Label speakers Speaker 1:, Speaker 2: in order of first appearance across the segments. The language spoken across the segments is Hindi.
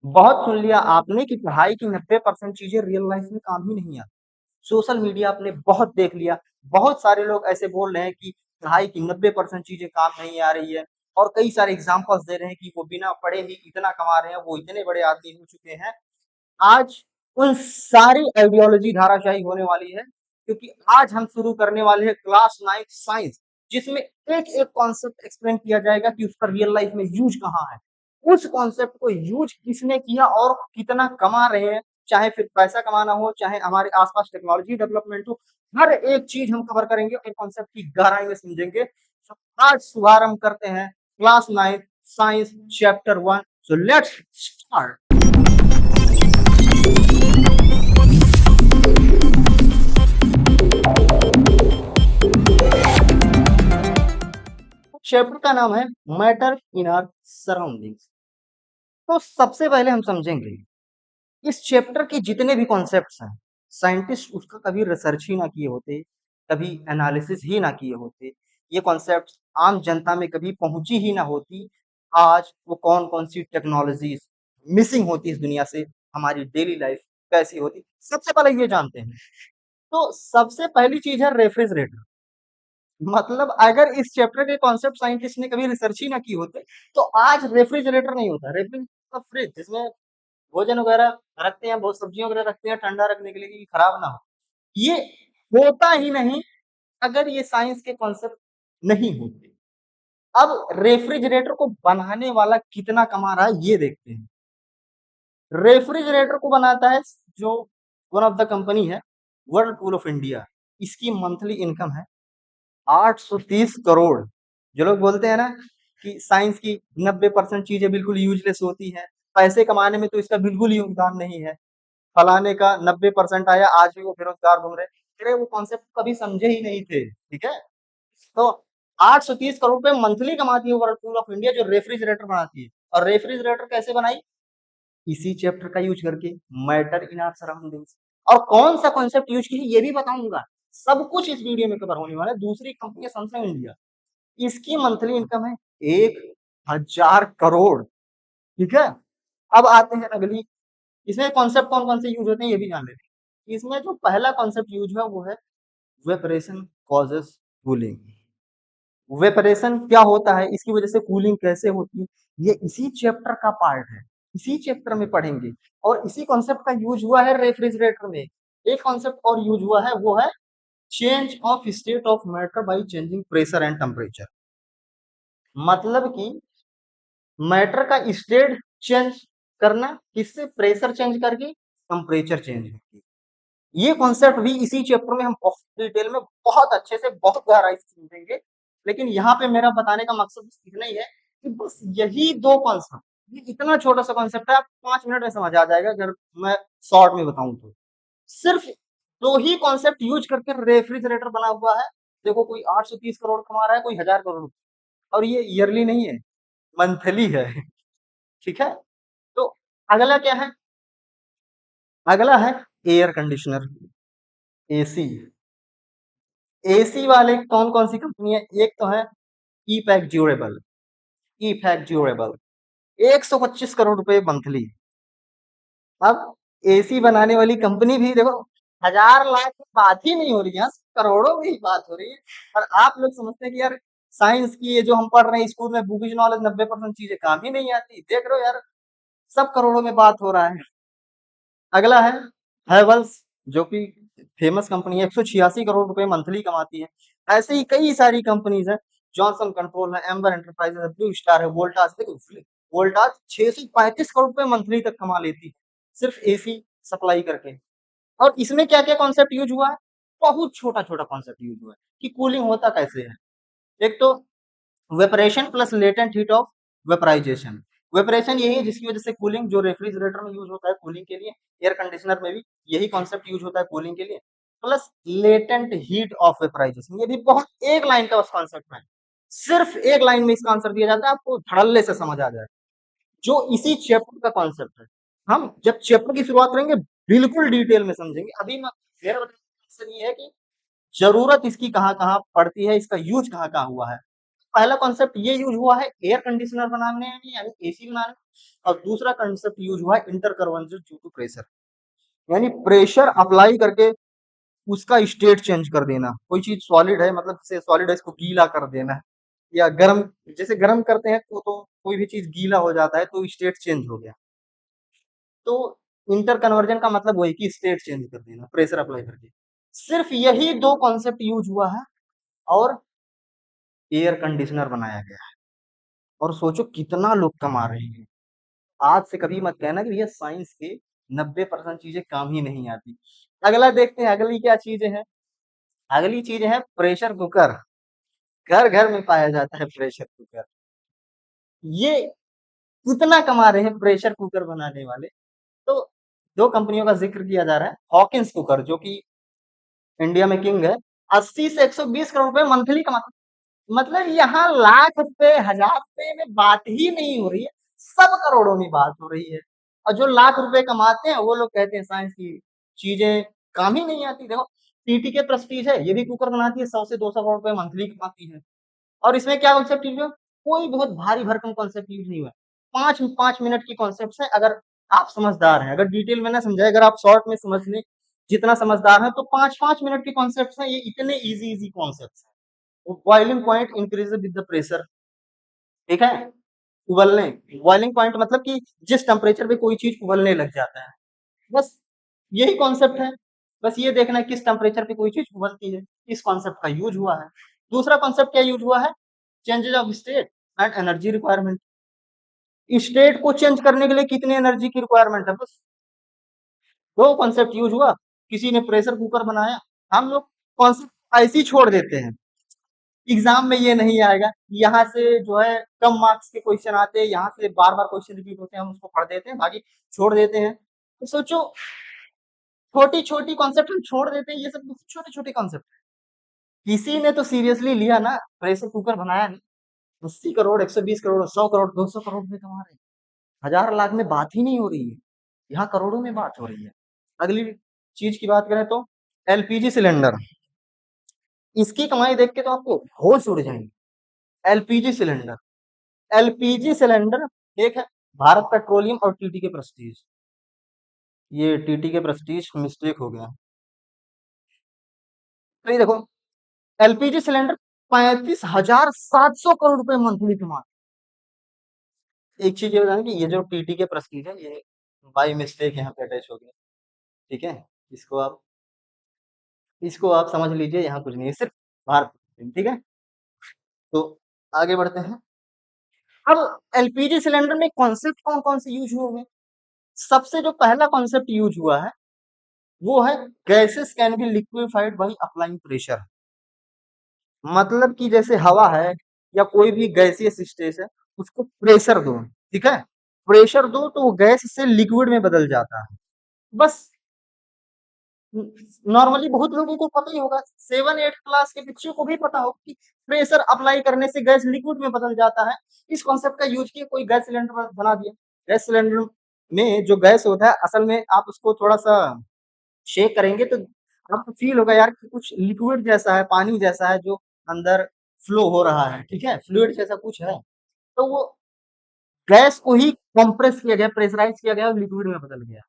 Speaker 1: बहुत सुन लिया आपने कि पढ़ाई की 90% चीज़ें रियल लाइफ में काम ही नहीं आती। सोशल मीडिया आपने बहुत देख लिया, बहुत सारे लोग ऐसे बोल रहे हैं कि पढ़ाई की 90% चीज़ें काम नहीं आ रही है और कई सारे एग्ज़ाम्पल्स दे रहे हैं कि वो बिना पढ़े ही इतना कमा रहे हैं, वो इतने बड़े आदमी हो चुके हैं। आज उन सारी आइडियोलॉजी धाराशायी होने वाली है, क्योंकि आज हम शुरू करने वाले हैं क्लास 9 साइंस, जिसमें एक-एक कॉन्सेप्ट एक्सप्लेन किया जाएगा कि उसका रियल लाइफ में यूज़ कहाँ है। उस कॉन्सेप्ट को यूज़ किसने किया और कितना कमा रहे हैं, चाहे फिर पैसा कमाना हो, चाहे हमारे आस-पास टेक्नोलॉजी डेवलपमेंट हो, हर एक चीज़ हम कवर करेंगे और कॉन्सेप्ट की गहराई में समझेंगे। तो आज शुभारंभ करते हैं class 9 science chapter 1 so let's start. Chapter का नाम है मैटर इन आवर सराउंडिंग्स। तो सबसे पहले हम समझेंगे इस चैप्टर के जितने भी कॉन्सेप्ट्स हैं, साइंटिस्ट उसका कभी रिसर्च ही ना किए होते, कभी एनालिसिस ही ना किए होते, ये कॉन्सेप्ट्स आम जनता में कभी पहुंची ही ना होती, आज वो कौन कौन सी टेक्नोलॉजीज मिसिंग होती इस दुनिया से, हमारी डेली लाइफ कैसी होती, सबसे पहले ये जानते हैं। तो सबसे पहली चीज है रेफ्रिजरेटर। मतलब अगर इस चैप्टर के कॉन्सेप्ट साइंटिस्ट ने कभी रिसर्च ही ना की होते, तो आज रेफ्रिजरेटर नहीं होता। रेफ्रिजरेटर फ्रिज जिसमें भोजन वगैरह रखते हैं, बहुत सब्जियों वगैरह रखते हैं ठंडा रखने के लिए कि खराब ना हो। ये होता ही नहीं अगर ये साइंस के कॉन्सेप्ट नहीं होते। अब रेफ्रिजरेटर को बनाने वाला कितना कमा रहा है ये देखते हैं। रेफ्रिजरेटर को बनाता है जो वन ऑफ द कंपनी है, वर्लपूल ऑफ इंडिया। इसकी मंथली इनकम है 830 करोड़। जो लोग बोलते हैं ना कि साइंस की 90% चीजें बिल्कुल यूजलेस होती हैं, पैसे कमाने में तो इसका बिल्कुल योगदान नहीं है, फलाने का 90% आया आज भी वो बेरोजगार घूम रहे। अरे वो कॉन्सेप्ट कभी समझे ही नहीं थे, ठीक है। तो 830 करोड़ रुपए मंथली कमाती है वर्लपूल ऑफ इंडिया जो रेफ्रिजरेटर बनाती है। और रेफ्रिजरेटर कैसे बनाई? इसी चैप्टर का यूज करके, मैटर इन आवर सराउंडिंग्स। और कौन सा कॉन्सेप्ट यूज की ये भी बताऊंगा। सब कुछ इस वीडियो में कवर होने वाला है। दूसरी कंपनी है सैमसंग इंडिया, इसकी मंथली इनकम है 1000 करोड़, ठीक है। अब आते हैं अगली, इसमें कॉन्सेप्ट कौन कौन से यूज होते हैं ये भी जान लेते हैं। इसमें जो पहला कॉन्सेप्ट यूज है वो है वेपरेशन कॉजेस कूलिंग। वेपरेशन क्या होता है, इसकी वजह से कूलिंग कैसे होती है, ये इसी चैप्टर का पार्ट है, इसी चैप्टर में पढ़ेंगे। और इसी कॉन्सेप्ट का यूज हुआ है रेफ्रिजरेटर में। एक कॉन्सेप्ट और यूज हुआ है वो है change of state of matter by changing pressure and temperature. मतलब कि मैटर का स्टेट चेंज करना, किससे? प्रेशर चेंज करके, टेम्परेचर चेंज करके। ये कॉन्सेप्ट भी इसी चैप्टर में हम बहुत डिटेल में, बहुत अच्छे से, बहुत गहराई से समझेंगे। लेकिन यहाँ पे मेरा बताने का मकसद बस इतना ही है कि बस यही दो कॉन्सेप्ट, ये इतना छोटा सा कॉन्सेप्ट है, आप 5 मिनट में समझ आ जाएगा अगर मैं शॉर्ट में बताऊं तो। सिर्फ दो ही कॉन्सेप्ट यूज करके रेफ्रिजरेटर बना हुआ है। देखो, कोई 830 करोड़ कमा रहा है, कोई 1000 करोड़, और ये ईयरली नहीं है, मंथली है, ठीक है। तो अगला क्या है? अगला है एयर कंडीशनर, एसी। एसी वाले कौन कौन सी कंपनी है? एक तो है ई पैक ड्यूरेबल, ई पैक ड्यूरेबल 125 करोड़ रुपए मंथली। अब एसी बनाने वाली कंपनी भी देखो, 1000 लाख की बात ही नहीं हो रही है, करोड़ों में ही बात हो रही है। और आप लोग समझते हैं कि यार साइंस की ये जो हम पढ़ रहे हैं स्कूल में बुकिश नॉलेज 90% चीजें काम ही नहीं आती, देख रहे हो यार, सब करोड़ों में बात हो रहा है। अगला है हैवल्स, जो कि फेमस कंपनी है, 186 करोड़ रुपए मंथली कमाती है। ऐसे ही कई सारी कंपनीज है, जॉनसन कंट्रोल है, एम्बर एंटरप्राइजेस है, ब्लू स्टार है, वोल्टास। देखो वोल्टास 635 करोड़ रुपए मंथली तक कमा लेती है सिर्फ एसी सप्लाई करके। और इसमें क्या क्या कॉन्सेप्ट यूज हुआ है? बहुत छोटा छोटा कॉन्सेप्ट यूज हुआ है कि कूलिंग होता कैसे है। एक तो evaporation plus latent heat of vaporisation. Evaporation यही है जिसकी वजह से कूलिंग, जो रेफ्रिजरेटर में यूज होता है कूलिंग के लिए, एयर कंडीशनर में भी यही कॉन्सेप्ट यूज होता है कूलिंग के लिए। Plus latent heat of vaporisation, ये भी बहुत एक लाइन का बस कॉन्सेप्ट है, सिर्फ एक लाइन में इसका आंसर दिया जाता है, आपको धड़ल्ले से समझ आ जाए, जो इसी चैप्टर का कॉन्सेप्ट है। हम जब चैप्टर की शुरुआत करेंगे बिल्कुल डिटेल में समझेंगे। अभी मेरा बताने का मकसद ये है कि जरूरत इसकी कहाँ कहाँ पड़ती है, इसका यूज कहाँ कहाँ हुआ है। पहला कॉन्सेप्ट ये यूज हुआ है एयर कंडीशनर बनाने में यानी एसी बनाने में, और दूसरा कॉन्सेप्ट यूज हुआ है इंटरकन्वर्जन ड्यू टू प्रेशर, यानी प्रेशर अप्लाई करके उसका स्टेट चेंज कर देना। कोई चीज सॉलिड है, मतलब जैसे सॉलिड है इसको गीला कर देना, या गर्म, जैसे गर्म करते हैं तो कोई भी चीज गीला हो जाता है तो स्टेट चेंज हो गया। तो इंटर कन्वर्जन का मतलब वही कि स्टेट चेंज कर देना प्रेशर अप्लाई करके। सिर्फ यही दो कॉन्सेप्ट यूज हुआ है और एयर कंडीशनर बनाया गया है, और सोचो कितना लोग कमा रहे हैं। आज से कभी मत कहना कि भैया साइंस के 90% चीजें काम ही नहीं आती। अगला देखते हैं, अगली क्या चीजें हैं। अगली चीज है प्रेशर कुकर। घर घर में पाया जाता है प्रेशर कुकर। ये कितना कमा रहे हैं प्रेशर कुकर बनाने वाले। तो दो कंपनियों का जिक्र किया जा रहा है। हॉकिंस कुकर जो कि इंडिया में किंग है, 80 से 120 करोड़ रुपए मंथली कमाता है। मतलब यहाँ लाख रुपए, हजार रुपए में बात ही नहीं हो रही है, सब करोड़ों में बात हो रही है। और जो लाख रुपए कमाते हैं वो लोग कहते हैं साइंस की चीजें काम ही नहीं आती। देखो टीटी के प्रेस्टीज है, ये भी कुकर बनाती है, 100 से 200 करोड़ रुपए मंथली कमाती है। और इसमें क्या कॉन्सेप्ट यूज हुआ, कोई बहुत भारी भरकम कॉन्सेप्ट यूज नहीं हुआ। 5 मिनट की कॉन्सेप्ट है। अगर आप समझदार हैं, अगर डिटेल में ना समझाए, अगर आप शॉर्ट में समझ लें, जितना समझदार है, तो 5 5 मिनट के कॉन्सेप्ट हैं। ये इतने इजी इजी कॉन्सेप्ट है। Boiling point increase with the pressure, ठीक है। उबलने, बॉइलिंग पॉइंट मतलब कि जिस टेम्परेचर पे कोई चीज उबलने लग जाता है, बस यही कॉन्सेप्ट है। बस ये देखना है किस टेम्परेचर पे कोई चीज उबलती है, इस कॉन्सेप्ट का यूज हुआ है। दूसरा कॉन्सेप्ट क्या यूज हुआ है, changes of state and energy requirement. State को चेंज करने के लिए कितनी एनर्जी की रिक्वायरमेंट है, बस दो कॉन्सेप्ट यूज हुआ। किसी ने प्रेशर कुकर बनाया। हम लोग कॉन्सेप्ट ऐसे ही छोड़ देते हैं, एग्जाम में ये नहीं आएगा, यहाँ से जो है कम मार्क्स के क्वेश्चन आते हैं, यहाँ से बार बार क्वेश्चन रिपीट होते हैं, हम उसको पढ़ देते हैं, बाकी छोड़ देते हैं। तो सोचो छोटी छोटी कॉन्सेप्ट हम छोड़ देते हैं, ये सब बहुत छोटे छोटे कॉन्सेप्ट। किसी ने तो सीरियसली लिया ना, प्रेशर कुकर बनाया नहीं, 80 करोड़, 120 करोड़, 100 करोड़, 200 करोड़ रुपए कमा रहे हैं। हजार लाख में बात ही नहीं हो रही है, यहाँ करोड़ों में बात हो रही है। अगली चीज की बात करें तो एलपीजी सिलेंडर। इसकी कमाई देख के तो आपको होश उड़ जाएंगे। एलपीजी सिलेंडर, एलपीजी सिलेंडर एक है भारत पेट्रोलियम और टीटी के प्रेस्टीज। ये टीटी के प्रेस्टीज मिस्टेक हो गया। तो ये देखो एलपीजी सिलेंडर 35,700 करोड़ रुपए मंथली कमा। एक चीज ये बताना कि ये जो टीटी के प्रेस्टीज है, ये बाई मिस्टेक यहाँ पे अटैच हो गया, ठीक है। इसको आप इसको आप समझ लीजिए, यहाँ कुछ नहीं है, सिर्फ भारत पेट्रोलियम, ठीक है। तो आगे बढ़ते हैं। अब एलपीजी सिलेंडर में कॉन्सेप्ट कौन कौन से यूज हुए हैं। सबसे जो पहला कॉन्सेप्ट यूज हुआ है वो है gases can be liquefied by applying pressure. मतलब कि जैसे हवा है या कोई भी गैसियस स्टेज है, उसको प्रेशर दो, ठीक है। प्रेशर दो तो वो गैस से लिक्विड में बदल जाता है। बस नॉर्मली बहुत लोगों को पता ही होगा, 7 8 क्लास के बच्चों को भी पता होगा कि प्रेशर अप्लाई करने से गैस लिक्विड में बदल जाता है। इस कॉन्सेप्ट का यूज किया, कोई गैस सिलेंडर बना दिया। गैस सिलेंडर में जो गैस होता है, असल में आप उसको थोड़ा सा शेक करेंगे तो आपको फील होगा यार कि कुछ लिक्विड जैसा है, पानी जैसा है जो अंदर फ्लो हो रहा है, ठीक है, फ्लूइड जैसा कुछ है। तो वो गैस को ही कंप्रेस किया गया, प्रेशराइज किया गया और लिक्विड में बदल गया।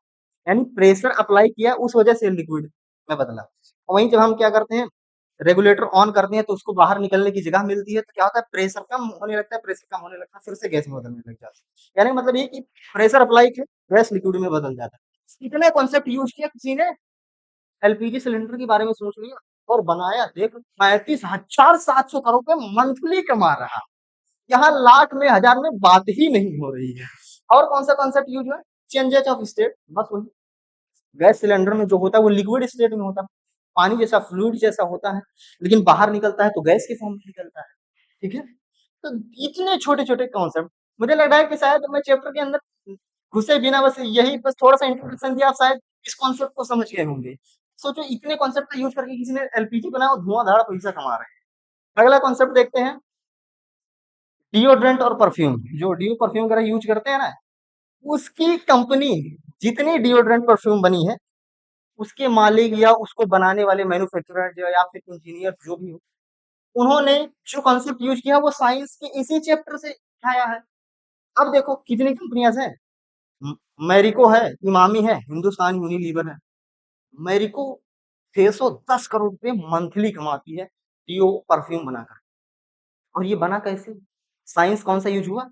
Speaker 1: यानी प्रेशर अप्लाई किया, उस वजह से लिक्विड में बदला। और वहीं जब हम क्या करते हैं, रेगुलेटर ऑन करते हैं तो उसको बाहर निकलने की जगह मिलती है, तो क्या होता है, प्रेशर कम होने लगता है, प्रेशर कम होने लगता है, फिर से गैस में बदलने लग जाता है। यानी मतलब ये कि प्रेशर अप्लाई किया, गैस लिक्विड में बदल जाता है। इतने कॉन्सेप्ट यूज किया किसी ने, एलपीजी सिलेंडर के बारे में सोच लिया और बनाया। देख 35,700 करोड़ रुपए मंथली कमा रहा। यहाँ लाख में, हजार में बात ही नहीं हो रही है। और कौन सा कॉन्सेप्ट यूज हुआ, चेंजेस ऑफ स्टेट। बस वही, गैस सिलेंडर में जो होता है वो लिक्विड स्टेट में होता है, पानी जैसा, फ्लूइड जैसा होता है, लेकिन बाहर निकलता है तो गैस के फॉर्म में निकलता है, ठीक है। तो इतने छोटे छोटे कॉन्सेप्ट, मुझे लग रहा है कि शायद मैं चैप्टर के अंदर घुसे बिना बस यही बस थोड़ा सा इंट्रोडक्शन दिया, आप शायद इस कॉन्सेप्ट को समझ गए होंगे। सोचो इतने कॉन्सेप्ट का यूज करके किसी ने एलपीजी बनाया और धुआंधार पैसा कमा रहे हैं। अगला कॉन्सेप्ट देखते हैं, डिओड्रेंट और परफ्यूम। जो डिओ परफ्यूम वगैरह यूज करते हैं ना, उसकी कंपनी, जितनी डिओड्रेंट परफ्यूम बनी है, उसके मालिक या उसको बनाने वाले मैन्युफैक्चरर जो या फिर इंजीनियर जो भी हो, उन्होंने जो कॉन्सेप्ट यूज किया वो साइंस के इसी चैप्टर से उठाया है। अब देखो कितनी कंपनियां हैं, मैरिको है, इमामी है, हिंदुस्तान यूनिलीवर है। मैरिको 610 करोड़ रुपए मंथली कमाती है डीओ परफ्यूम बनाकर। और ये बना कैसे? साइंस कौन सा यूज हुआ?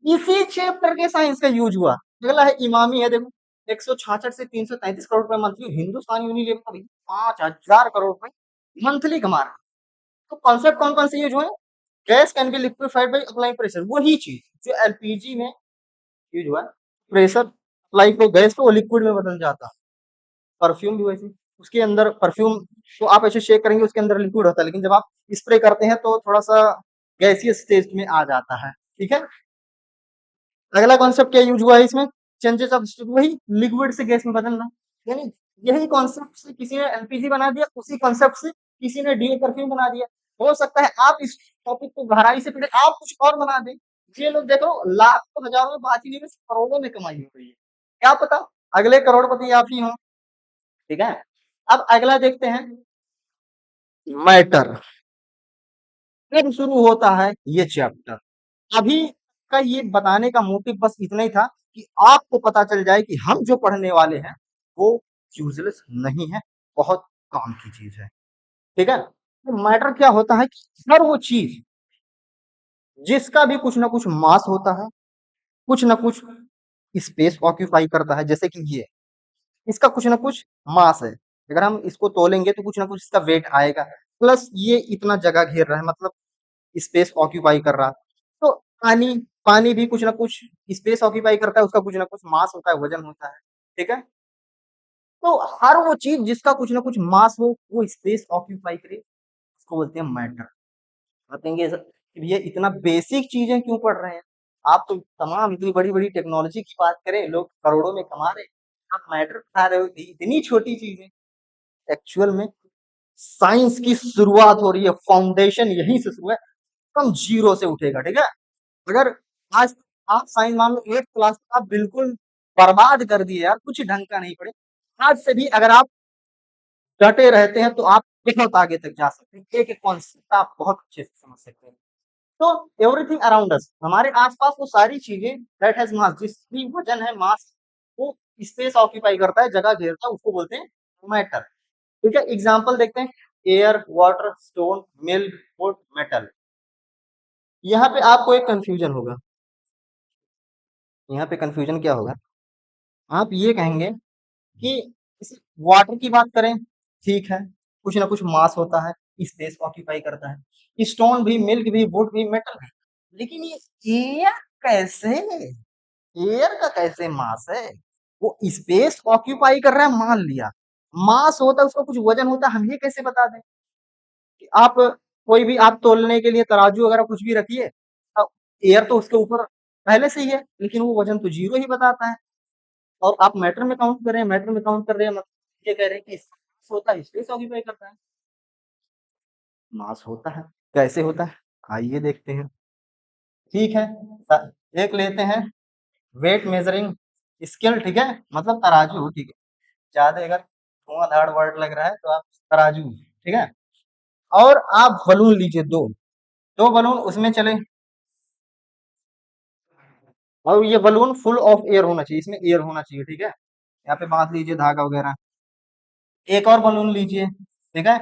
Speaker 1: इसी चैप्टर के साइंस का यूज हुआ। अगला है इमामी है, देखो 166 से 333 करोड़ रुपए मंथली। हिंदुस्तान यूनिलीवर अभी 5000 करोड़ रुपए मंथली कमा रहा है। तो कॉन्सेप्ट कौन कौन से यूज हुए? Gas can be liquefied by applying pressure, वही चीज जो एलपीजी में यूज हुआ है। प्रेशर अप्लाई को गैस को लिक्विड में बदल जाता है। परफ्यूम भी वैसे, उसके अंदर परफ्यूम तो आप ऐसे शेक करेंगे उसके अंदर लिक्विड होता है, लेकिन जब आप स्प्रे करते हैं तो थोड़ा सा गैसियस स्टेज में आ जाता है। ठीक है, अगला कॉन्सेप्ट क्या यूज हुआ है इसमें? चेंजेस ऑफ स्टेट, वही लिक्विड से गैस में बदलना। यानी यही कॉन्सेप्ट से किसी ने एलपीजी बना दिया, उसी कॉन्सेप्ट से किसी ने डीए परफ्यूम बना दिया। हो सकता है आप इस टॉपिक को गहराई से पढ़े, आप कुछ और बना दें। ये लोग देखो लाखों हजारों में बात ही नहीं, बस करोड़ों में कमाई हो रही है। क्या पता अगले करोड़पति आप ही हो। ठीक है, अब अगला देखते हैं, मैटर। फिर शुरू होता है ये चैप्टर। अभी का ये बताने का मोटिव बस इतना ही था कि आपको पता चल जाए कि हम जो पढ़ने वाले हैं वो यूजलेस नहीं है, बहुत काम की चीज है। ठीक है, तो मैटर क्या होता है कि हर वो चीज जिसका भी कुछ ना कुछ मास होता है, कुछ ना कुछ स्पेस ऑक्यूपाई करता है। जैसे कि ये, इसका कुछ ना कुछ मास है, अगर हम इसको तोलेंगे तो कुछ ना कुछ इसका वेट आएगा। प्लस ये इतना जगह घेर रहा है, मतलब स्पेस ऑक्यूपाई कर रहा है। तो पानी, पानी भी कुछ ना कुछ स्पेस ऑक्यूपाई करता है, उसका कुछ ना कुछ मास होता है, वजन होता है। ठीक है, तो हर वो चीज जिसका कुछ ना कुछ मास हो, वो स्पेस ऑक्यूपाई करे, उसको बोलते हैं मैटर। आप कहेंगे ये इतना बेसिक चीजें क्यों पढ़ रहे हैं? आप तो तमाम इतनी बड़ी बड़ी टेक्नोलॉजी की बात करें, लोग करोड़ों में कमा रहे हैं, आप मैटर पढ़ा रहे हो, इतनी छोटी चीजें। एक्चुअल में साइंस की शुरुआत हो रही है, फाउंडेशन यहीं से शुरू है, हम जीरो से उठेगा। ठीक है, अगर आज आप साइंस मान लो 8th क्लास तक आप बिल्कुल बर्बाद कर दिए यार, कुछ ढंग का नहीं पढ़े, आज से भी अगर आप डटे रहते हैं तो आप बहुत आगे तक जा सकते हैं, एक एक कॉन्सेप्ट आप बहुत अच्छे से समझ सकते हैं। तो एवरीथिंग अराउंड अस, हमारे आसपास वो सारी चीजें दैट हैज मास, जिसकी वजन है, मास, वो स्पेस ऑक्यूपाई करता है, जगह घेरता है, उसको बोलते हैं मैटर। ठीक है, एग्जांपल देखते हैं, air, water, stone, milk, would, metal. यहाँ पे आपको एक कंफ्यूजन होगा, यहाँ पे कंफ्यूजन क्या होगा? आप ये कहेंगे कि इस वाटर की बात करें, ठीक है, कुछ ना कुछ मास होता है, स्पेस ऑक्यूपाई करता है। स्टोन भी, मिल्क भी, वुड भी, मेटल भी। लेकिन ये एयर कैसे? एयर का कैसे मास है? वो स्पेस ऑक्यूपाई कर रहा है मान लिया, मास होता है, उसका कुछ वजन होता है, हम ये कैसे बता दें? कि आप कोई भी आप तोलने के लिए तराजू वगैरह कुछ भी रखिए, एयर तो उसके ऊपर पहले से ही है, लेकिन वो वजन तो जीरो ही बताता है। और आप मैटर में काउंट कर रहे हैं, मैटर में काउंट कर रहे हैं, मतलब ये कह रहे हैं कि मास होता है, स्पेस ऑक्यूपाई करता है। मास होता है, कैसे होता है? आइए देखते हैं। ठीक है, एक लेते हैं, वेट मेजरिंग स्केल। ठीक है, मतलब तराजू। ठीक है, ज्यादा अगर धुआंधार वर्ड लग रहा है तो आप तराजू। ठीक है, और आप बलून लीजिए, दो दो बलून उसमें चले, और ये बलून फुल ऑफ एयर होना चाहिए, इसमें एयर होना चाहिए। ठीक है, यहाँ पे बांध लीजिए धागा वगैरह। एक और बलून लीजिए, ठीक है,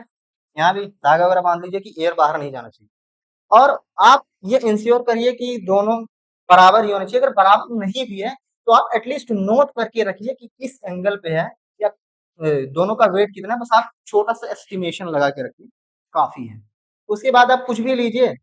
Speaker 1: यहाँ भी धागा वगैरह बांध लीजिए कि एयर बाहर नहीं जाना चाहिए। और आप ये इंश्योर करिए कि दोनों बराबर ही होने चाहिए। अगर बराबर नहीं भी है तो आप एटलीस्ट नोट करके रखिए कि किस एंगल पे है, या दोनों का वेट कितना है, बस आप छोटा सा एस्टिमेशन लगा के रखिए, काफी है। उसके बाद आप कुछ भी लीजिए,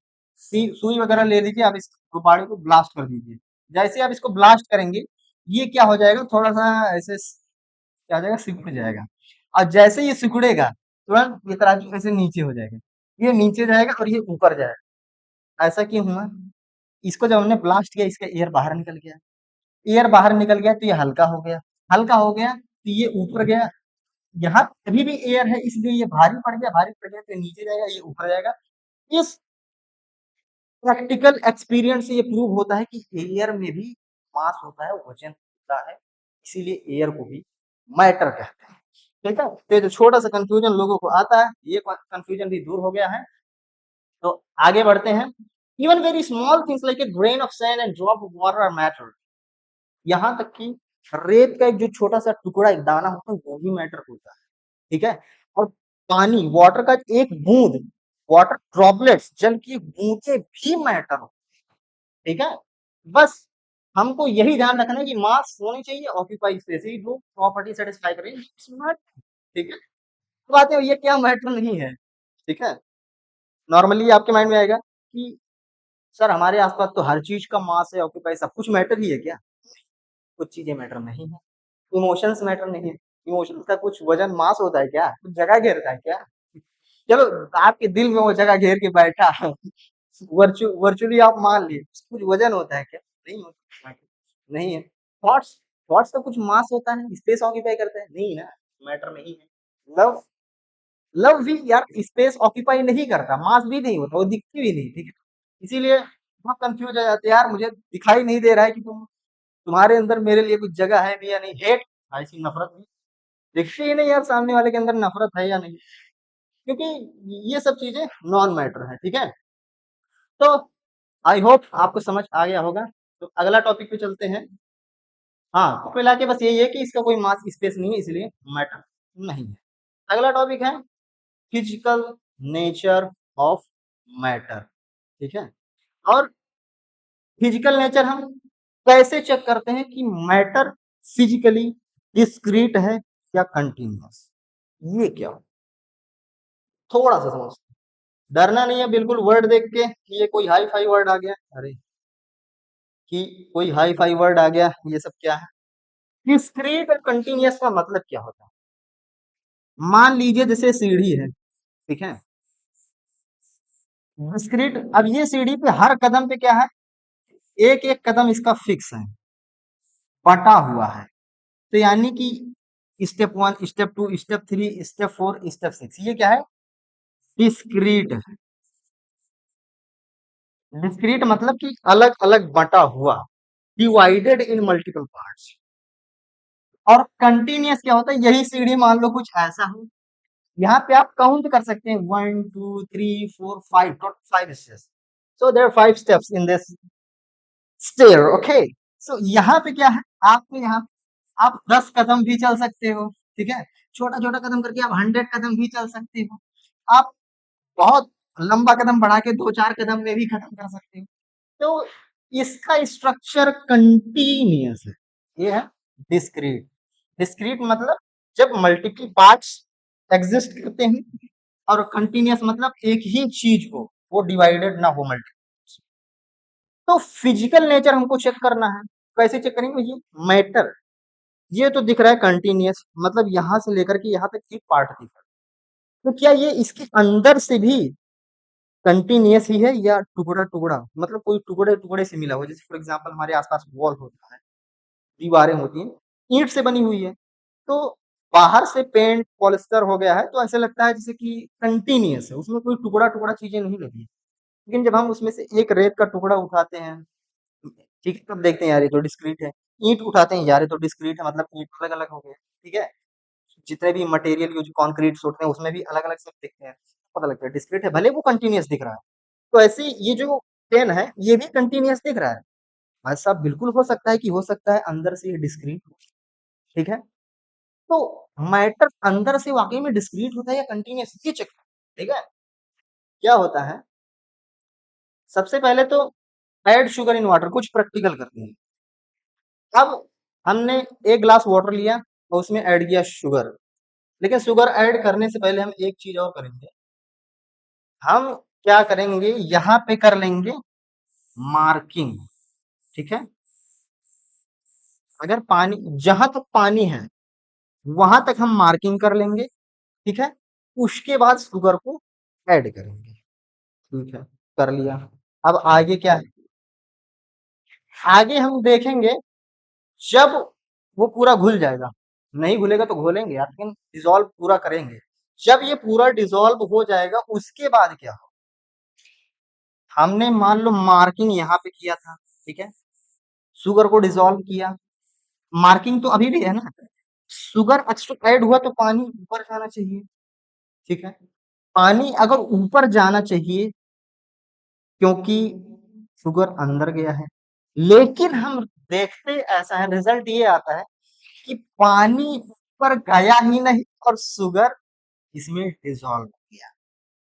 Speaker 1: सुई वगैरह ले लीजिए, आप इस गुब्बारे को ब्लास्ट कर दीजिए। जैसे आप इसको ब्लास्ट करेंगे, ये क्या हो जाएगा, थोड़ा सा ऐसे क्या हो जाएगा, सिकुड़ जाएगा। और जैसे ये सिकुड़ेगा, तुरंत ये तराजू ऐसे नीचे हो जाएगा, ये नीचे जाएगा और ये ऊपर जाएगा। ऐसा क्यों हुआ? इसको जब हमने ब्लास्ट किया, इसका एयर बाहर निकल गया, एयर बाहर निकल गया तो ये हल्का हो गया, हल्का हो गया तो ये ऊपर गया। यहाँ अभी भी एयर है, इसलिए ये भारी पड़ गया, भारी पड़ गया तो ये नीचे जाएगा, ये ऊपर जाएगा। इस प्रैक्टिकल एक्सपीरियंस से ये प्रूव होता है कि एयर में भी मास होता है, वजन होता है, इसीलिए एयर को भी मैटर कहते हैं। ठीक है, तो ये जो छोटा सा कंफ्यूजन लोगों को आता है, ये कंफ्यूजन भी दूर हो गया है। तो आगे बढ़ते हैं। Even very small things like a grain of sand and drop of water are matter. यहाँ तक कि रेत का एक जो छोटा सा टुकड़ा, एक दाना होता है, वो भी मैटर होता है। ठीक है। और पानी, वाटर का एक बूंद, वाटर ड्रॉपलेट्स, जल की बूंदें भी मैटर हो। ठीक है। बस हमको यही ध्यान रखना है कि मास होनी चाहिए, ऑक्यूपाई स्पेस, ही दो प्रॉपर्टी सेटिस्फाई करें। ठीक है। तो बात है, ये क्या मैटर नहीं है। ठीक है। नॉर्मली आपके माइंड में आएगा कि सर हमारे आसपास तो हर चीज का मास है, ऑक्यूपाई सब कुछ मैटर ही है क्या? कुछ चीजें मैटर नहीं है। इमोशंस मैटर नहीं है। इमोशंस का कुछ वजन मास होता है क्या? कुछ जगह घेरता है क्या? चलो, आपके दिल में वो जगह घेर के बैठा है, वर्चुअली आप मान लिए, कुछ वजन होता है क्या? नहीं होता। नहीं है। थॉट्स, थॉट्स का कुछ मास होता है, स्पेस ऑक्यूपाई करता है? नहीं ना, मैटर नहीं है। लव, लव भी यार स्पेस ऑक्यूपाई नहीं करता, मास भी नहीं होता, वो दिखती भी नहीं। ठीक है। इसीलिए बहुत कंफ्यूज हो जाते हैं, यार मुझे दिखाई नहीं दे रहा है कि तुम्हारे अंदर मेरे लिए कुछ जगह है भी या नहीं। हेट, ऐसी नफरत भी दिखती ही नहीं यार, सामने वाले के अंदर नफरत है या नहीं, क्योंकि ये सब चीजें नॉन मैटर है। ठीक है। तो आई होप आपको समझ आ गया होगा। तो अगला टॉपिक पे चलते हैं। हाँ, तो मिला के बस यही है कि इसका कोई मास स्पेस नहीं है, इसलिए मैटर नहीं है। अगला टॉपिक है फिजिकल नेचर ऑफ मैटर। ठीक है। और फिजिकल नेचर हम कैसे चेक करते हैं कि मैटर फिजिकली डिस्क्रीट है या कंटिन्यूअस? ये क्या हो, थोड़ा सा समझ, डरना नहीं है बिल्कुल वर्ड देख के कि ये कोई हाई फाई वर्ड आ गया, अरे कि कोई हाई फाई वर्ड आ गया, ये सब क्या है? डिस्क्रीट और कंटिन्यूअस का मतलब क्या होता है? मान लीजिए जैसे सीढ़ी है, ठीक है, डिस्क्रीट, अब ये सीढ़ी पे हर कदम पे क्या है? एक एक कदम इसका फिक्स है, बटा हुआ है। तो यानी कि step one, step two, step three, step four, step six, ये क्या है? डिस्क्रीट है। डिस्क्रीट मतलब कि अलग अलग बटा हुआ, डिवाइडेड इन मल्टीपल पार्ट्स। और कंटिन्यूअस क्या होता है? यही सीढ़ी मान लो कुछ ऐसा है, यहाँ पे आप काउंट कर सकते हैं, 1 2 3 4 5, total 5 steps. So there 5 steps in this stair. Okay. So यहाँ पे क्या है? आपको यहाँ आप 10 कदम भी चल सकते हो। ठीक है। छोटा छोटा कदम करके आप 100 कदम भी चल सकते हो। आप बहुत लंबा कदम बढ़ा के 2 4 कदम में भी खत्म कर सकते हो। तो इसका स्ट्रक्चर कंटिन्यूअस है। ये है डिस्क्रीट। डिस्क्रीट मतलब जब मल्टीपल पार्ट्स एग्जिस्ट करते हैं, और कंटिन्यूअस मतलब एक ही चीज हो, वो डिवाइडेड ना हो मल्टीपल। तो फिजिकल नेचर हमको चेक करना है। कैसे चेक करेंगे? ये मैटर, ये तो दिख रहा है कंटिन्यूअस, मतलब यहां से लेकर के यहां तक एक पार्ट दिख रहा है। तो क्या ये इसके अंदर से भी कंटिन्यूअस ही है या टुकड़ा टुकड़ा, मतलब कोई टुकड़े टुकड़े से मिला हुआ? जैसे फॉर एग्जांपल हमारे आसपास वॉल होता है, दीवारें होती हैं, ईंट से बनी हुई है, तो बाहर से पेंट पॉलिस्टर हो गया है, तो ऐसे लगता है जैसे कि कंटिन्यूअस है, उसमें कोई टुकड़ा टुकड़ा चीजें नहीं लगी। लेकिन जब हम उसमें से एक रेत का टुकड़ा उठाते हैं, ठीक है, तब देखते हैं यार ये तो डिस्क्रीट है। ईंट उठाते हैं, यार ये तो डिस्क्रीट है, मतलब ईंट अलग अलग हो गए। ठीक है। जितने भी मटेरियल यूज, कंक्रीट होते हैं, उसमें भी अलग अलग सब दिखते हैं, पता लगता है डिस्क्रीट है, भले वो कंटिन्यूअस दिख रहा है। तो ऐसे ही ये जो पेन है, ये भी कंटिन्यूअस दिख रहा है। ऐसा बिल्कुल हो सकता है कि हो सकता है अंदर से ये डिस्क्रीट हो। ठीक है। तो मैटर अंदर से वाकई में डिस्क्रीट होता है या कंटिन्यूअस, ये चेक। ठीक है। क्या होता है? सबसे पहले तो ऐड शुगर इन वाटर, कुछ प्रैक्टिकल करते हैं। अब हमने एक ग्लास वाटर लिया और उसमें ऐड किया शुगर, लेकिन शुगर ऐड करने से पहले हम एक चीज और करेंगे। हम क्या करेंगे? यहाँ पे कर लेंगे मार्किंग। ठीक है। अगर पानी, जहां तक पानी है वहां तक हम मार्किंग कर लेंगे। ठीक है। उसके बाद शुगर को ऐड करेंगे। ठीक है, कर लिया। अब आगे क्या है? आगे हम देखेंगे जब वो पूरा घुल जाएगा, नहीं घुलेगा तो घोलेंगे यार, लेकिन डिसॉल्व पूरा करेंगे। जब ये पूरा डिसॉल्व हो जाएगा, उसके बाद क्या हो? हमने मान लो मार्किंग यहाँ पे किया था, ठीक है, शुगर को डिसॉल्व किया, मार्किंग तो अभी भी है ना। शुगर एक्स्ट्रा ऐड हुआ तो पानी ऊपर जाना चाहिए। ठीक है। पानी अगर ऊपर जाना चाहिए क्योंकि शुगर अंदर गया है। लेकिन हम देखते ऐसा है, रिजल्ट ये आता है कि पानी ऊपर गया ही नहीं और शुगर इसमें डिसॉल्व हो गया।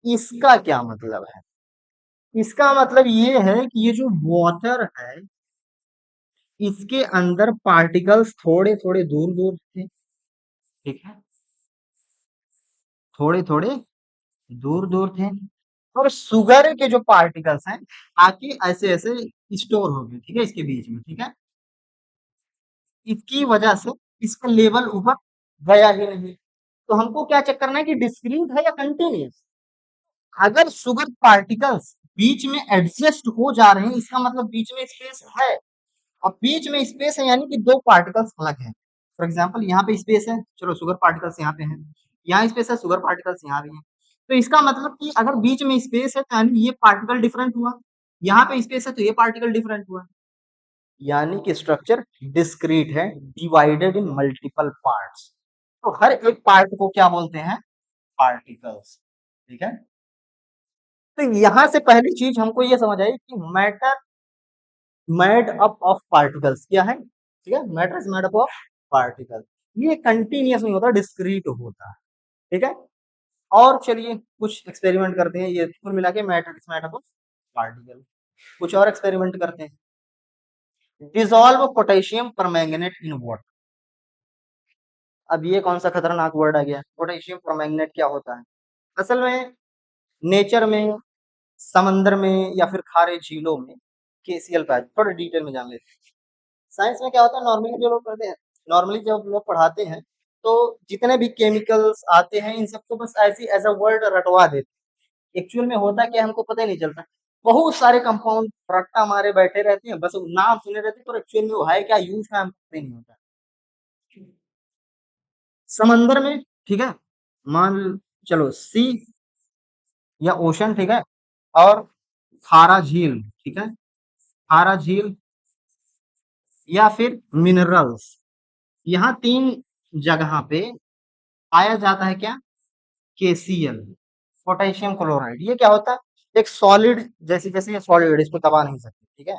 Speaker 1: इसका क्या मतलब है? इसका मतलब ये है कि ये जो वाटर है, इसके अंदर पार्टिकल्स थोड़े-थोड़े दूर-दूर थे, ठीक है? थोड़े-थोड़े दूर-दूर थे और शुगर के जो पार्टिकल्स हैं, आके ऐसे-ऐसे स्टोर हो गए, ठीक है? इसके बीच में, ठीक है? इसकी वजह से इसका लेवल ऊपर गया ही नहीं। तो हमको क्या चेक करना है कि डिस्क्रीट है या कंटीन्यूअस? अगर शुगर पार्टिकल्स बीच में एडजस्ट हो जा रहे हैं, इसका मतलब बीच में स्पेस है। और बीच में स्पेस है यानी कि दो पार्टिकल्स अलग हैं। फॉर एग्जांपल यहाँ पे स्पेस है, चलो शुगर पार्टिकल्स यहाँ पे हैं, यहाँ स्पेस है, शुगर पार्टिकल्स यहाँ भी हैं। तो इसका मतलब कि अगर बीच में स्पेस है तो यानी ये पार्टिकल डिफरेंट हुआ, यहाँ पे स्पेस है तो ये पार्टिकल डिफरेंट हुआ, यानी कि स्ट्रक्चर डिस्क्रीट है, डिवाइडेड इन मल्टीपल पार्ट्स। तो हर एक पार्ट को क्या बोलते हैं? पार्टिकल्स, ठीक है? तो यहाँ से पहली चीज हमको ये समझ आई कि matter made up of particles क्या है, ठीक है? Matter is made up of particle. ये कंटिन्यूअस नहीं होता, डिस्क्रीट होता है, ठीक है? और चलिए कुछ एक्सपेरिमेंट करते हैं, ये कुल मिला के matter is made up of particle. कुछ और एक्सपेरिमेंट करते हैं। Dissolve potassium permanganate in water. अब ये कौन सा खतरनाक वर्ड आ गया? पोटेशियम परमैंगनेट क्या होता है? असल में नेचर में, समंदर में या फिर खारे झीलों में केसीएल पाया, थोड़ा डिटेल में जान लेते हैं। साइंस में क्या होता है, नॉर्मली जो लोग पढ़ते हैं, नॉर्मली जब लोग पढ़ाते हैं तो जितने भी केमिकल्स आते हैं इन सबको बस ऐसी एज अ वर्ड रटवा देते हैं। एक्चुअल में होता क्या है हमको पता ही नहीं चलता। बहुत सारे कंपाउंड रट्टा मारे बैठे रहते हैं, बस नाम सुने रहते हैं, पर एक्चुअल में वो है क्या, यूज का हमको पता ही नहीं होता। समंदर में, ठीक है, मान चलो सी या ओशन, ठीक है, और खारा झील, ठीक है, खारा झील या फिर मिनरल्स, यहाँ तीन जगह पे पाया जाता है क्या? KCL, potassium chloride. ये क्या होता है? एक सॉलिड, जैसे जैसे ये सॉलिड, इसको दबा नहीं सकते, ठीक है,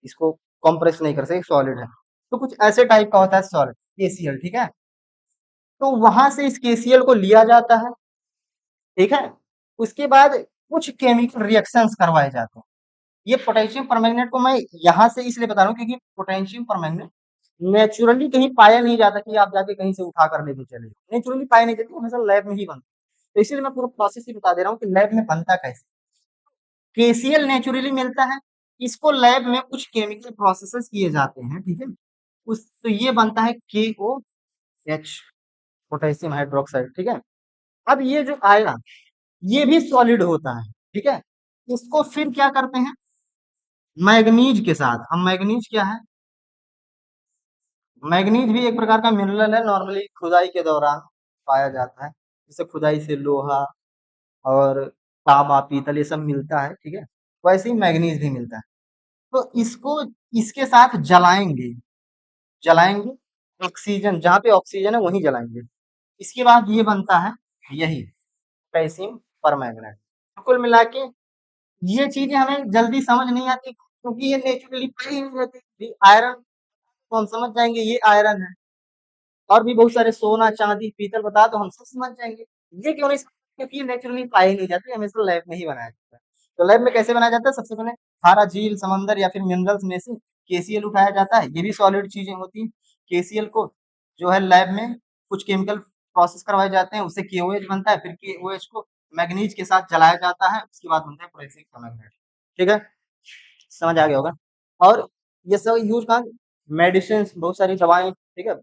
Speaker 1: इसको कंप्रेस नहीं कर सकते, सॉलिड है, तो कुछ ऐसे टाइप का होता है सॉलिड केसीएल, ठीक है। तो वहां से इस केसीएल को लिया जाता है, ठीक है, उसके बाद कुछ केमिकल रिएक्शंस करवाए जाते हैं। ये पोटेशियम परमैंगनेट को मैं यहाँ से इसलिए बता रहा हूँ क्योंकि पोटेशियम परमैंगनेट नेचुरली कहीं पाया नहीं जाता कि आप जाके कहीं से उठा कर लेके चले, नेचुरली पाया नहीं जाती, हमेशा लैब में ही बनता। तो इसीलिए मैं पूरा प्रोसेस ही बता दे रहा हूँ कि लैब में बनता कैसे। केसीएल नेचुरली मिलता है, इसको लैब में कुछ केमिकल प्रोसेसेस किए जाते हैं, ठीक है, उस तो ये बनता है KOH, पोटेशियम हाइड्रोक्साइड, ठीक है। अब ये जो आया ये भी सॉलिड होता है, ठीक है, इसको फिर क्या करते हैं मैग्नीज के साथ। हम मैग्नीज क्या है, मैग्नीज भी एक प्रकार का मिनरल है, नॉर्मली खुदाई के दौरान पाया जाता है, जैसे खुदाई से लोहा और तांबा पीतल ये सब मिलता है, ठीक है, वैसे ही मैग्नीज भी मिलता है। तो इसको इसके साथ जलाएंगे, जलाएंगे, ऑक्सीजन जहाँ पे ऑक्सीजन है वहीं जलाएंगे, इसके बाद ये बनता है यही पोटेशियम परमैंगनेट। तो कुल मिला के ये चीजें हमें जल्दी समझ नहीं आती क्योंकि ये नेचुरली पाई नहीं जाती। आयरन तो हम समझ जाएंगे ये आयरन है, और भी बहुत सारे सोना चांदी पीतल बता दो हम सब समझ जाएंगे। ये क्यों नहीं समझ, क्योंकि ये नेचुरली पाई नहीं जाती, हमेशा लैब में ही बनाया जाता है। तो लैब में कैसे बनाया जाता है? सबसे पहले खारा झील समंदर या फिर मिनरल्स में से केसीएल उठाया जाता है, ये भी सॉलिड चीजें होती हैं। केसीएल को जो है लैब में कुछ केमिकल प्रोसेस करवाए जाते हैं, उससे केओएच बनता है, फिर केओएच को मैग्नीज के साथ जलाया जाता है, उसके बाद बनता है पोटेशियम परमैंगनेट, ठीक है, समझ आ गया होगा। और ये सब यूज कहाँ, मेडिसिन, बहुत सारी दवाएं, ठीक है,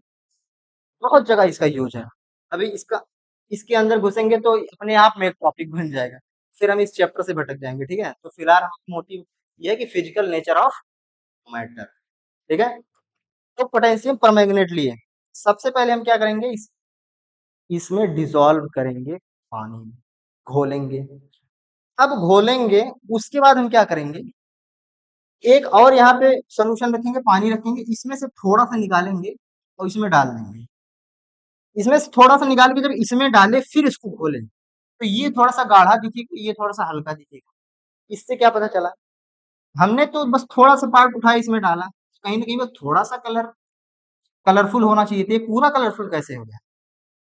Speaker 1: बहुत जगह इसका यूज है। अभी इसका इसके अंदर घुसेंगे तो अपने आप में एक टॉपिक बन जाएगा, फिर हम इस चैप्टर से भटक जाएंगे, ठीक है। तो फिलहाल हमारा मोटिव ये है कि फिजिकल नेचर ऑफ मैटर, ठीक है। तो पोटेशियम परमैंगनेट लिए सबसे पहले हम क्या करेंगे, इसमें डिसॉल्व करेंगे पानी में, घोलेंगे। अब घोलेंगे उसके बाद हम क्या करेंगे, एक और यहाँ पे सोल्यूशन रखेंगे, पानी रखेंगे, इसमें से थोड़ा सा निकालेंगे और इसमें डाल देंगे। इसमें से थोड़ा सा निकाल के जब इसमें डालें फिर इसको घोलें तो ये थोड़ा सा गाढ़ा दिखेगा, ये थोड़ा सा हल्का दिखेगा। इससे क्या पता चला, हमने तो बस थोड़ा सा पार्ट उठाया इसमें डाला, कहीं ना कहीं बस थोड़ा सा कलरफुल होना चाहिए था, ये पूरा कलरफुल कैसे हो गया?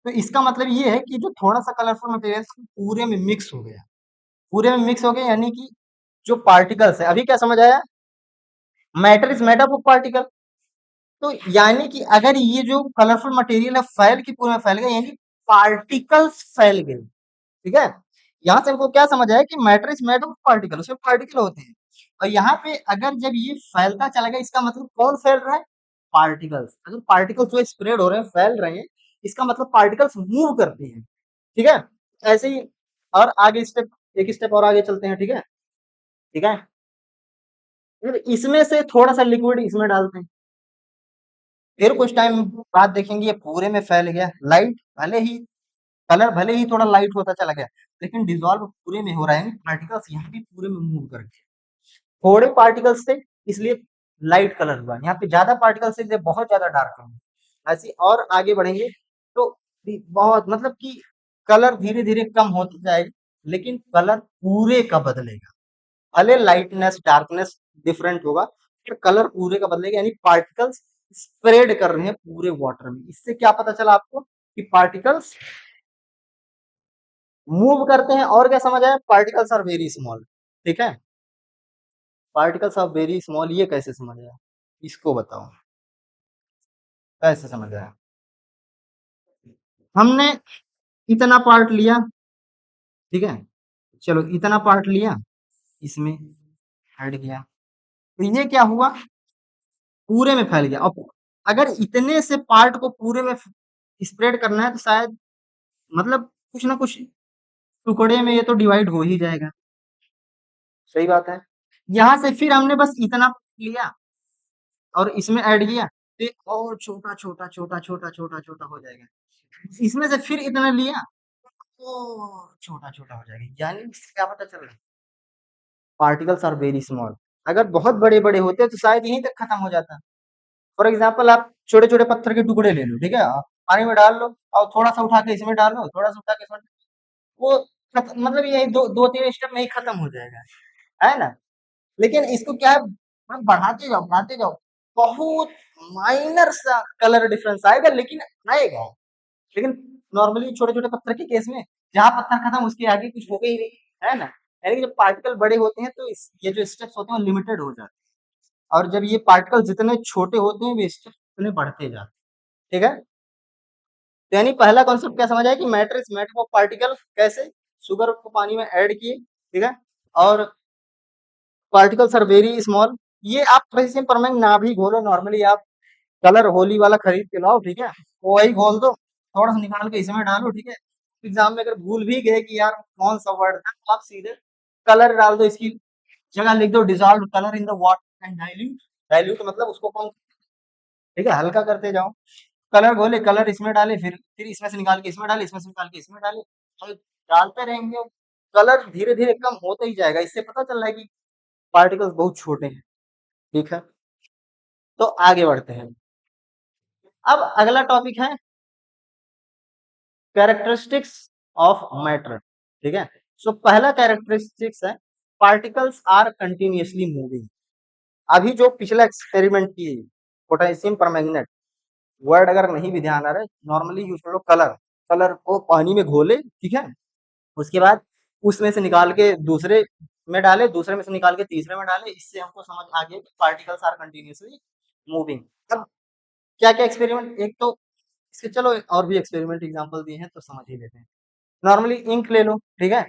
Speaker 1: तो इसका मतलब ये है कि जो थोड़ा सा कलरफुल मटेरियल पूरे में मिक्स हो गया, पूरे में मिक्स हो गया, यानी कि जो पार्टिकल्स है, अभी क्या समझ आया? Matter is made up of particle. तो यानी कि अगर ये जो कलरफुल मटेरियल है फैल के पूरे में फैल गया, यानी पार्टिकल्स फैल गए, ठीक है। यहाँ से हमको क्या समझ आया कि matter is made of particle, उसमें पार्टिकल होते हैं। और यहाँ पे अगर जब ये फैलता चला गया, इसका मतलब कौन फैल रहा है? पार्टिकल्स। अगर पार्टिकल्स जो स्प्रेड हो रहे हैं, फैल रहे हैं, इसका मतलब पार्टिकल्स मूव करते हैं, ठीक है। ऐसे ही और आगे स्टेप, एक स्टेप और आगे चलते हैं, ठीक है, ठीक है। फिर इसमें से थोड़ा सा लिक्विड इसमें डालते हैं, फिर कुछ टाइम बाद देखेंगे ये पूरे में फैल गया, लाइट भले ही, कलर भले ही थोड़ा लाइट होता चला गया, लेकिन डिसॉल्व पूरे में हो रहा है, पार्टिकल्स यहाँ भी पूरे में मूव कर गए। थोड़े पार्टिकल्स थे इसलिए लाइट कलर हुआ, यहाँ पे ज्यादा पार्टिकल्स थे इसलिए बहुत ज्यादा डार्क हुआ। ऐसे और आगे बढ़ेंगे तो बहुत मतलब कि कलर धीरे धीरे कम होता जाएगा, लेकिन कलर पूरे का बदलेगा। भले लाइटनेस डार्कनेस डिफरेंट होगा, पर कलर पूरे का बदलेगा, यानी पार्टिकल्स स्प्रेड कर रहे हैं पूरे वाटर में। इससे क्या पता चला आपको कि पार्टिकल्स मूव करते हैं। और क्या समझ आया? पार्टिकल्स आर वेरी स्मॉल, ठीक है। पार्टिकल्स आर वेरी स्मॉल, ये कैसे समझ आया? इसको बताओ कैसे समझ आया? हमने इतना पार्ट लिया, ठीक है, चलो इतना पार्ट लिया, इसमें ऐड किया, तो ये क्या हुआ? पूरे में फैल गया। अब अगर इतने से पार्ट को पूरे में स्प्रेड करना है तो शायद मतलब कुछ ना कुछ टुकड़े में ये तो डिवाइड हो ही जाएगा, सही बात है। यहाँ से फिर हमने बस इतना लिया और इसमें ऐड किया, तो ये और छोटा छोटा छोटा छोटा छोटा छोटा हो जाएगा। इसमें से फिर इतना लिया तो छोटा छोटा हो जाएगा, यानी इससे क्या पता चल रहा है? Particles are very small. अगर बहुत बड़े बड़े होते तो शायद यहीं तक खत्म हो जाता। फॉर एग्जाम्पल आप छोटे छोटे पत्थर के टुकड़े ले लो, ठीक है, आप पानी में डाल लो और थोड़ा सा उठा के इसमें डालो, थोड़ा सा उठा के इसमें, वो मतलब यही दो तीन स्टेप में ही खत्म हो जाएगा, है ना। लेकिन इसको क्या है, बढ़ाते जाओ, बहुत माइनर सा कलर डिफरेंस आएगा, लेकिन आएगा। लेकिन नॉर्मली छोटे छोटे पत्थर के केस में जहां पत्थर खत्म उसके आगे कुछ होगा ही नहीं, है ना। यानी कि जब पार्टिकल बड़े होते हैं तो ये जो स्टेप्स होते हैं लिमिटेड हो जाते हैं, और जब ये पार्टिकल जितने छोटे होते हैं वे स्टेप्स उतने बढ़ते जाते हैं, ठीक है। तो यानी पहला कॉन्सेप्ट क्या समझ आया कि matter is made of particle, कैसे? शुगर को पानी में ऐड किए, ठीक है, और पार्टिकल्स आर वेरी स्मॉल। ये आप किसी परमानेंट ना भी घोलो, नॉर्मली आप कलर होली वाला खरीद के लाओ, ठीक है, वो वही घोल दो, थोड़ा सा निकाल के इसमें डालो, ठीक है। एग्जाम में अगर भूल भी गए कि यार कौन सा वर्ड था, तो आप सीधे कलर डाल दो, इसकी जगह लिख दो dissolve colour in the water and dilute. Dilute मतलब उसको कौन, ठीक है, हल्का करते जाओ। कलर घोले, कलर इसमें डाले, फिर इसमें से निकाल के इसमें डाले, इसमें से निकाल के इसमें डाले, और डालते रहेंगे, कलर धीरे धीरे कम होता ही जाएगा। इससे पता चल रहा है कि पार्टिकल्स बहुत छोटे हैं, ठीक है। तो आगे बढ़ते हैं। अब अगला टॉपिक है कैरेक्टरिस्टिक्स ऑफ मैटर, ठीक है। सो पहला कैरेक्टरिस्टिक्स है पार्टिकल्स आर कंटिन्यूअसली मूविंग। अभी जो पिछला एक्सपेरिमेंट किए पोटेशियम परमैंगनेट, वर्ड अगर नहीं भी ध्यान आ रहा है, नॉर्मली यूज करो कलर, कलर को पानी में घोले, ठीक है, उसके बाद उसमें से निकाल के दूसरे में डाले, दूसरे में से निकाल के तीसरे में डाले, इससे हमको समझ आ गया कि पार्टिकल्स आर कंटिन्यूअसली मूविंग। अब क्या क्या एक्सपेरिमेंट, एक तो इसके चलो और भी एक्सपेरिमेंट एग्जांपल दिए हैं तो समझ ही लेते हैं। नॉर्मली इंक ले लो, ठीक है,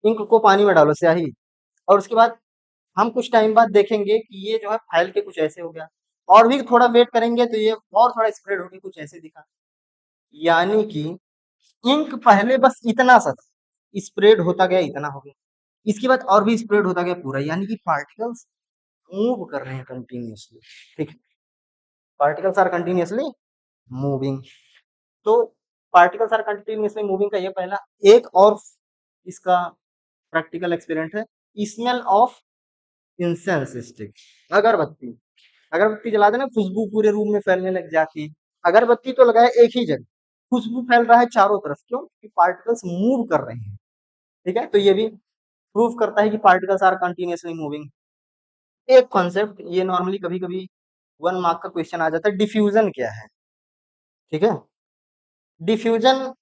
Speaker 1: इंक को पानी में डालो, स्याही, और उसके बाद हम कुछ टाइम बाद देखेंगे कि ये जो है फैल के कुछ ऐसे हो गया, और भी थोड़ा वेट करेंगे तो ये और थोड़ा स्प्रेड होके कुछ ऐसे दिखा। यानी कि इंक पहले बस इतना सा था, स्प्रेड होता गया इतना हो गया, इसके बाद और भी स्प्रेड होता गया पूरा, यानी कि पार्टिकल्स मूव कर रहे हैं कंटिन्यूअसली, ठीक है, पार्टिकल्स आर कंटिन्यूअसली मूविंग। तो पार्टिकल्स आर कंटिन्यूअसली मूविंग का ये पहला। एक और इसका प्रैक्टिकल एक्सपेरिमेंट है, स्मेल ऑफ इंसेंस स्टिक, अगरबत्ती। अगरबत्ती जला देना, खुशबू पूरे रूम में फैलने लग जाती। अगरबत्ती तो लगाए एक ही जगह, खुशबू फैल रहा है चारों तरफ, क्यों? कि पार्टिकल्स मूव कर रहे हैं, ठीक है। तो ये भी प्रूव करता है कि पार्टिकल्स आर कंटिन्यूअसली मूविंग। एक कॉन्सेप्ट ये नॉर्मली कभी-कभी 1 मार्क का क्वेश्चन आ जाता है, डिफ्यूजन क्या है? ठीक है? डिफ्यूजन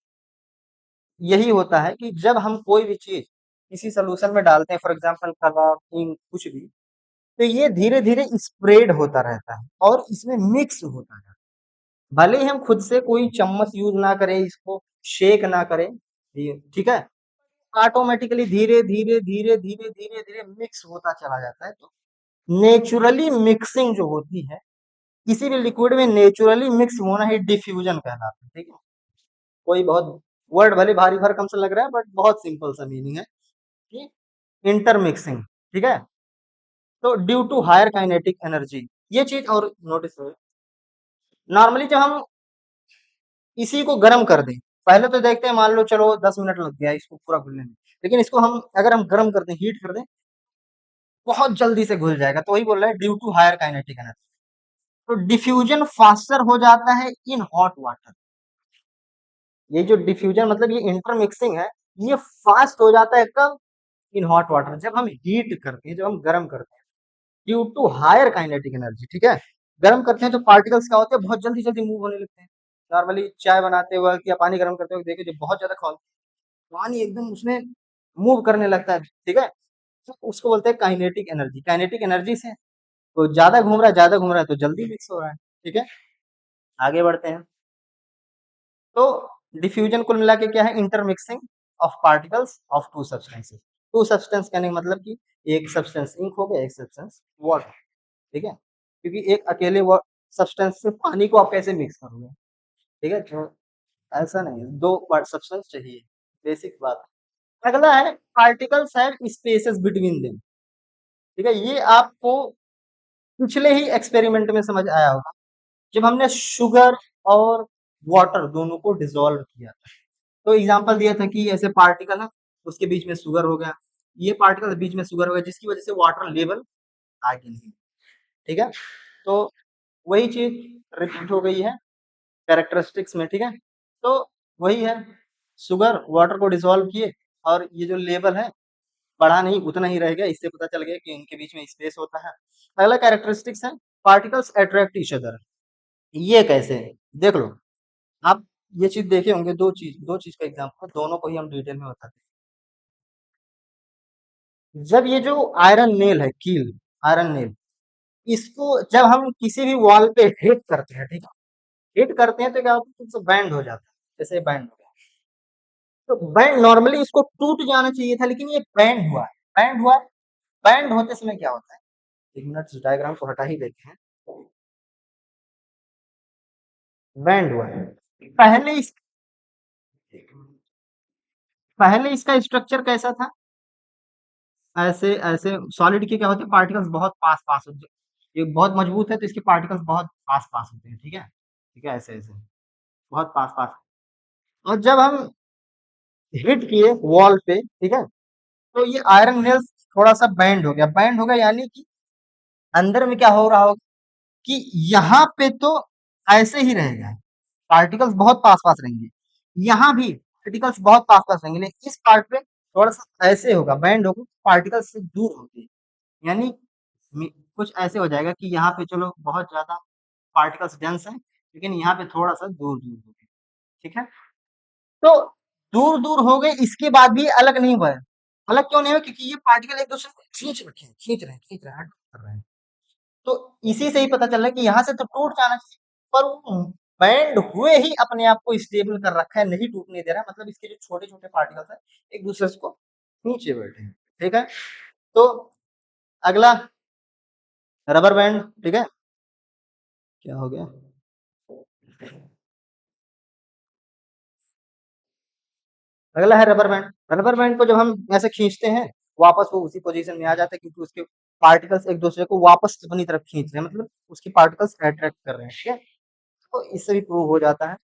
Speaker 1: यही होता है कि जब हम कोई भी चीज़ किसी सॉल्यूशन में डालते हैं, फॉर एग्जांपल कलर, इंक कुछ भी, तो ये धीरे-धीरे स्प्रेड होता रहता है और इसमें मिक्स होता है। भले ही हम खुद से कोई चम्मच यूज़ ना करें, इसको शेक ना करें, ये ठीक है? ऑटोमेटिकली धीरे-धीरे, धीरे-धीरे, धीरे-धीरे मिक्स होता चला जाता है। तो नेचुरली मिक्सिंग जो होती है, किसी भी लिक्विड में नेचुरली मिक्स होना ही डिफ्यूजन कहलाता है, ठीक है? कोई बहुत वर्ड भले भारी भरकम सा लग रहा है बट बहुत सिंपल सा मीनिंग है कि इंटरमिक्सिंग, ठीक है? तो due to higher kinetic energy, ये चीज़ और नोटिस करो। नॉर्मली जब हम इसी को गर्म कर दें, पहले तो देखते हैं मान लो चलो 10 मिनट लग गया इसको पूरा घुलने में, लेकिन इसको हम अगर हम गर्म कर दें, हीट कर दें, बहुत जल्दी से घुल जाएगा। तो वही बोल रहा है due to higher kinetic energy. तो डिफ्यूजन फास्टर हो जाता है इन हॉट वाटर। ये जो डिफ्यूजन मतलब ये इंटरमिक्सिंग है, ये फास्ट हो जाता है कब? इन हॉट वाटर, जब हम हीट करते हैं, जब हम गर्म करते हैं, due to higher kinetic energy, ठीक है? गर्म करते हैं तो पार्टिकल्स क्या होते हैं, बहुत जल्दी जल्दी मूव होने लगते हैं। नॉर्मली चाय बनाते वक्त या पानी गर्म करते वक्त देखिए जब बहुत ज्यादा खौल, पानी एकदम उसमें मूव करने लगता है, ठीक है? तो उसको बोलते हैं काइनेटिक एनर्जी। काइनेटिक एनर्जी से तो ज्यादा घूम रहा है तो जल्दी मिक्स हो रहा है, ठीक है? आगे बढ़ते हैं। तो डिफ्यूजन कुल मिला के क्या है? Intermixing of particles of two substances. Two substance कहने का मतलब कि एक सब्सटेंस इंक हो गया, एक सब्सटेंस वाटर, ठीक है? क्योंकि एक अकेले सब्सटेंस से पानी को आप कैसे मिक्स करोगे, ठीक है? तो ऐसा नहीं है, दो सब्सटेंस चाहिए, बेसिक बात। अगला है particles have spaces between them, ठीक है? ये आपको पिछले ही एक्सपेरिमेंट में समझ आया होगा जब हमने शुगर और वाटर दोनों को डिसॉल्व किया था। तो एग्जांपल दिया था कि ऐसे पार्टिकल है, उसके बीच में शुगर हो गया, ये पार्टिकल बीच में शुगर हो गया, जिसकी वजह से वाटर लेवल आगे नहीं, ठीक है? तो वही चीज रिपीट हो गई है कैरेक्टरिस्टिक्स में, ठीक है? तो वही है, शुगर वाटर को डिसॉल्व किए और ये जो लेवल है बढ़ा नहीं, उतना ही रह गया। इससे पता चल गया कि इनके बीच में स्पेस होता है। अगला कैरेक्टरिस्टिक्स है पार्टिकल्स अट्रैक्ट ईच अदर। ये कैसे है? देख लो, आप ये चीज देखे होंगे, दो चीज का एग्जांपल, दोनों को ही हम डिटेल में बताते हैं। जब ये जो आयरन नेल है, कील, आयरन नेल, इसको जब हम किसी भी वॉल पे हिट करते हैं, ठीक है? हिट करते हैं तो क्या होता है, तो बैंड हो जाता है, जैसे बैंड हो गया। तो बैंड नॉर्मली इसको टूट जाना चाहिए था, लेकिन ये बैंड हुआ है, बैंड हुआ है। बैंड होते समय क्या होता है? एक मिनट, डायग्राम को हटा ही देते हैं। बैंड हुआ है। पहले इस पहले इसका स्ट्रक्चर कैसा था? ऐसे ऐसे सॉलिड के क्या होते हैं, पार्टिकल्स बहुत पास पास होते हैं। ये बहुत मजबूत है तो इसके पार्टिकल्स बहुत पास पास होते हैं, ठीक है? ठीक है, ऐसे ऐसे बहुत पास पास। और जब हम हिट किए वॉल पे, ठीक है, तो ये आयरन नेल्स थोड़ा सा बैंड हो गया। बैंड हो गया यानी कि अंदर में क्या हो रहा होगा कि यहाँ पे तो ऐसे ही रहेगा, पार्टिकल्स बहुत पास पास रहेंगे, यहाँ भी पार्टिकल्स बहुत पास पास रहेंगे, लेकिन इस पार्ट पे थोड़ा सा ऐसे होगा, बैंड होगा, पार्टिकल्स से दूर होंगे। यानी कुछ ऐसे हो जाएगा कि यहाँ पे चलो बहुत ज्यादा पार्टिकल्स डेंस है, लेकिन यहाँ पे थोड़ा सा दूर दूर हो गए, ठीक है? तो दूर दूर हो गए, इसके बाद भी अलग नहीं हुआ है। अलग क्यों नहीं हुआ? क्योंकि ये पार्टिकल एक दूसरे को खींच रखे हैं, खींच रहे हैं, कर रहे हैं। तो इसी से ही पता चल रहा है कि यहाँ से तो टूट जाना चाहिए, पर वो बैंड हुए ही अपने आप को स्टेबल कर रखा है, नहीं टूटने दे रहा है। मतलब इसके जो छोटे छोटे पार्टिकल्स है एक दूसरे को खींचे बैठे हैं, ठीक है? तो अगला रबर बैंड, ठीक है? क्या हो गया? अगला है रबर बैंड। रबर बैंड को जब हम ऐसे खींचते हैं, वापस वो उसी पोजीशन में आ जाता है, क्योंकि उसके पार्टिकल्स एक दूसरे को वापस अपनी तरफ खींच रहे हैं, मतलब उसके पार्टिकल्स अट्रैक्ट कर रहे हैं, ठीक है? तो इससे भी प्रूव हो जाता है